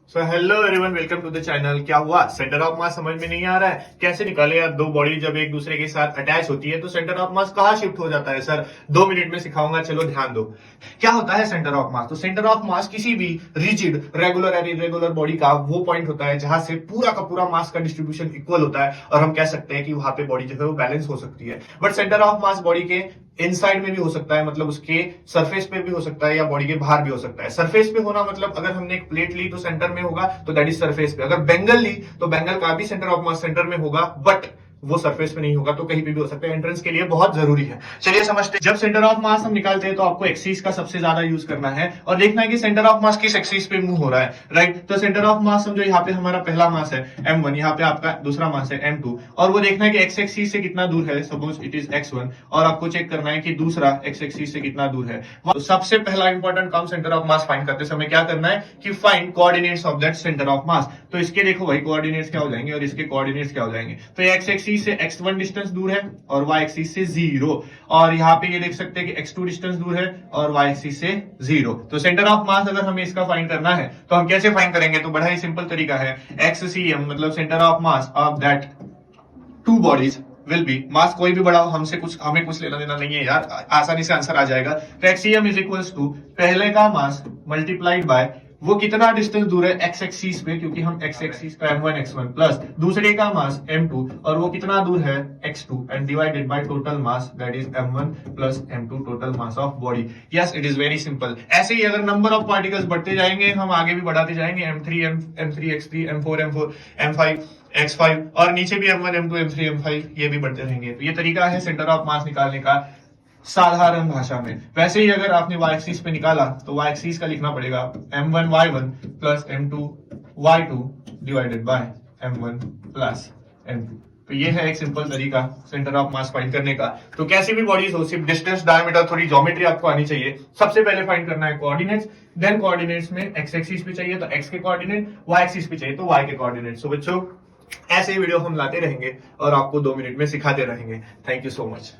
So hello everyone, welcome to the channel. क्या हुआ? Centre of मास समझ में नहीं आ रहा है, कैसे निकाले यार? दो बॉडी जब एक दूसरे के साथ अटैच होती है तो सेंटर ऑफ मास कहाँ शिफ्ट हो जाता है? सर 2 मिनट में सिखाऊंगा, चलो ध्यान दो। क्या होता है सेंटर ऑफ मास? तो सेंटर ऑफ मास किसी भी रिजिड, रेगुलर और इरेगुलर बॉडी का वो पॉइंट होता है जहां से पूरा का पूरा मास का डिस्ट्रीब्यूशन इक्वल होता है और हम कह सकते हैं कि वहां पे बॉडी जो है वो बैलेंस हो सकती है। But centre of mass body के इनसाइड में भी हो सकता है, मतलब उसके सरफेस पे भी हो सकता है या बॉडी के बाहर भी हो सकता है। सरफेस पे होना मतलब अगर हमने एक प्लेट ली तो सेंटर में होगा, तो दैट इज सरफेस पे। अगर बेंगल ली तो बेंगल का भी सेंटर ऑफ मास सेंटर में होगा, बट वो सरफेस पे नहीं होगा, तो कहीं पे भी हो सकता है। एंट्रेंस के लिए बहुत जरूरी है। चलिए समझते हैं। जब सेंटर ऑफ मास हम निकालते हैं तो आपको एक्सिस का सबसे ज्यादा यूज करना है और देखना है कि सेंटर ऑफ मास किस एक्सिस पे मूव हो रहा है, राइट? तो सेंटर ऑफ मास समझो यहाँ पे हमारा पहला मास है m1, यहाँ पे आपका दूसरा मास है m2, और वो देखना है कि x एक्सिस से कितना दूर है। सपोज इट इज x1, और आपको चेक करना है कि दूसरा x एक्सिस से कितना दूर है। तो सबसे पहला इंपॉर्टेंट काम सेंटर ऑफ मास फाइंड करते समय क्या करना है कि find coordinates of that centre of मास। तो इसके देखो भाई कोऑर्डिनेट्स क्या हो जाएंगे और इसके कोऑर्डिनेट्स क्या हो जाएंगे। तो x एक्सिस से x1 डिस्टेंस दूर है और y एक्सिस से 0, और यहाँ पे ये देख सकते हैं कि x2 डिस्टेंस दूर है और y एक्सिस से 0। तो सेंटर ऑफ मास अगर हमें इसका फाइंड करना है तो हम कैसे फाइंड करेंगे? तो बड़ा ही सिंपल तरीका है। XCM मतलब centre of mass of that two bodies will be, mass कोई भी बड़ा हो, हमें कुछ लेना देना नहीं है यार, आसानी से आंसर आ जाएगा। तो एक्सीएम इज इक्वल्स टू पहले का मास मल्टीप्लाइड बाय वो कितना डिस्टेंस दूर है x एक्सिस पे, क्योंकि हम x एक्सिस पे m1 x1 प्लस दूसरे का मास m2 और वो कितना दूर है x2 and divided by total mass that is m1 plus m2 total mass of body. Yes, it is very simple. ऐसे ही अगर नंबर ऑफ पार्टिकल्स बढ़ते जाएंगे हम आगे भी बढ़ाते जाएंगे, m3 m3 x3 m4 m4 m5 x5 और नीचे भी m1 m2 m3 m5 ये भी बढ़ते रहेंगे। तो ये तरीका है सेंटर ऑफ मास निकालने का साधारण भाषा में। वैसे ही अगर आपने y एक्सिस पे निकाला तो y एक्सिस का लिखना पड़ेगा m1 y1 plus m2 y2 divided by m1 plus m2। तो ये है एक सिंपल तरीका सेंटर ऑफ मास फाइंड करने का। तो कैसी भी बॉडीज हो, सिर्फ डिस्टेंस, डायमीटर, थोड़ी ज्योमेट्री आपको आनी चाहिए। सबसे पहले फाइंड करना है कोऑर्डिनेट्स, देन कोऑर्डिनेट्स में x एक्सिस पे चाहिए तो x के कोऑर्डिनेट, y एक्सिस पे चाहिए तो y के कोऑर्डिनेट। सो बच्चों ऐसे ही वीडियो हम लाते रहेंगे और आपको 2 मिनट में सिखाते रहेंगे। Thank you so much.